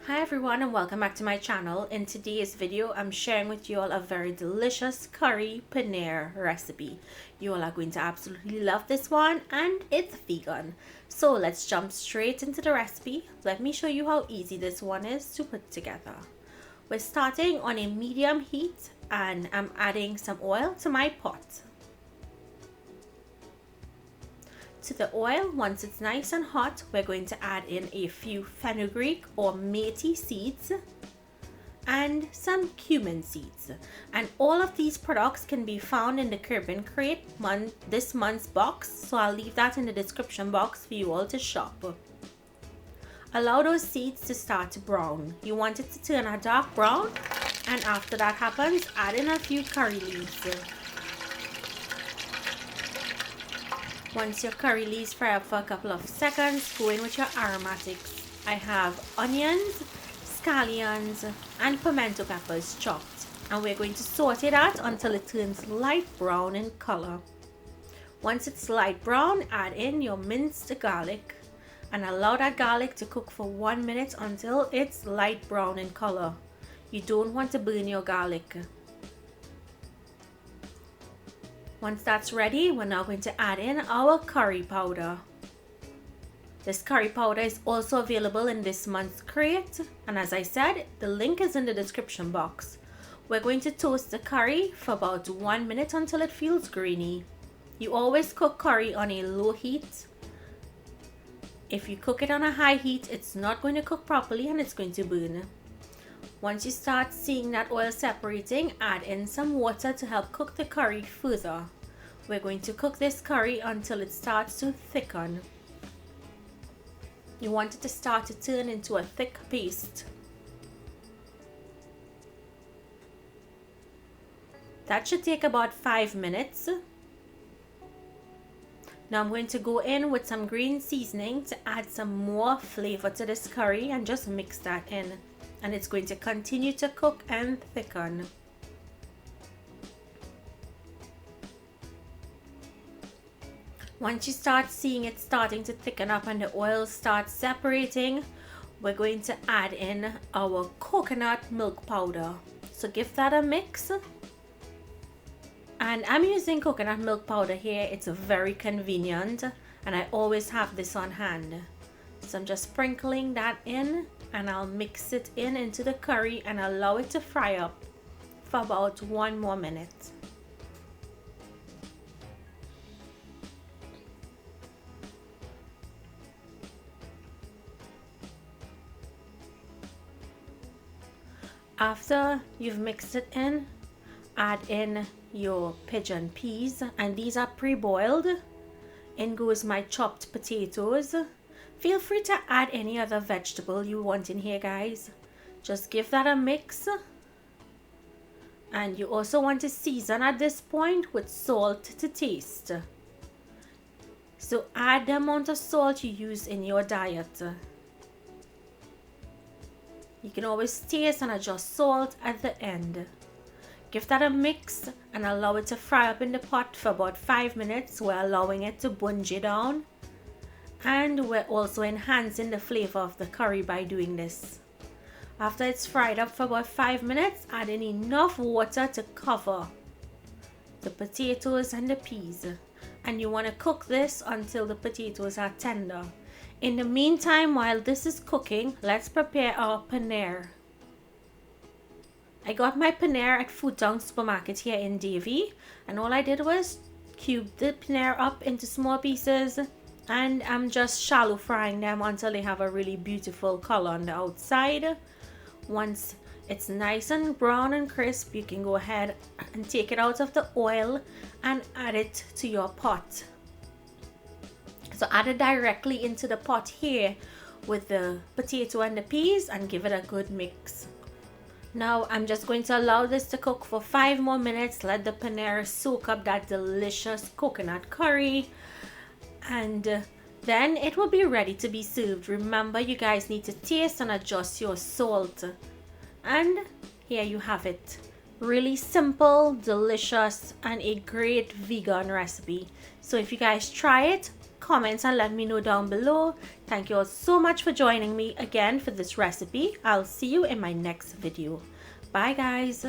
Hi everyone and welcome back to my channel. In today's video I'm sharing with you all a very delicious curry paneer recipe. You all are going to absolutely love this one and it's vegan. So let's jump straight into the recipe. Let me show you how easy this one is to put together. We're starting on a medium heat and I'm adding some oil to my pot. To the oil, once it's nice and hot, we're going to add in a few fenugreek or methi seeds and some cumin seeds. And all of these products can be found in the Caribbean Crate this month's box, so I'll leave that in the description box for you all to shop. Allow those seeds to start to brown. You want it to turn a dark brown, and after that happens, add in a few curry leaves. Once your curry leaves fry up for a couple of seconds, go in with your aromatics. I have onions, scallions, and pimento peppers chopped. And we're going to saute that until it turns light brown in color. Once it's light brown, add in your minced garlic. And allow that garlic to cook for 1 minute until it's light brown in color. You don't want to burn your garlic. Once that's ready, we're now going to add in our curry powder. This curry powder is also available in this month's crate, and as I said, the link is in the description box. We're going to toast the curry for about 1 minute until it feels grainy. You always cook curry on a low heat. If you cook it on a high heat, it's not going to cook properly and it's going to burn. Once you start seeing that oil separating, add in some water to help cook the curry further. We're going to cook this curry until it starts to thicken. You want it to start to turn into a thick paste. That should take about 5 minutes. Now I'm going to go in with some green seasoning to add some more flavor to this curry and just mix that in. And it's going to continue to cook and thicken. Once you start seeing it starting to thicken up and the oil starts separating, we're going to add in our coconut milk powder. So give that a mix. And I'm using coconut milk powder here. It's very convenient and I always have this on hand. So I'm just sprinkling that in and I'll mix it into the curry and allow it to fry up for about 1 more minute. After you've mixed it in, add in your pigeon peas, and these are pre-boiled. In goes my chopped potatoes. Feel free to add any other vegetable you want in here, guys. Just give that a mix. And you also want to season at this point with salt to taste. So add the amount of salt you use in your diet. You can always taste and adjust salt at the end. Give that a mix and allow it to fry up in the pot for about 5 minutes. We're allowing it to bungee down. And we're also enhancing the flavor of the curry by doing this. After it's fried up for about 5 minutes, add in enough water to cover the potatoes and the peas. And you want to cook this until the potatoes are tender. In the meantime, while this is cooking, let's prepare our paneer. I got my paneer at Food Town Supermarket here in Davie. And all I did was cube the paneer up into small pieces. And I'm just shallow frying them until they have a really beautiful color on the outside. Once it's nice and brown and crisp, you can go ahead and take it out of the oil and add it to your pot. So add it directly into the pot here with the potato and the peas and give it a good mix. Now I'm just going to allow this to cook for 5 more minutes. Let the paneer soak up that delicious coconut curry. And then it will be ready to be served. Remember, you guys need to taste and adjust your salt. And here you have it. Really simple, delicious, and a great vegan recipe. So if you guys try it, comment and let me know down below. Thank you all so much for joining me again for this recipe. I'll see you in my next video. Bye guys.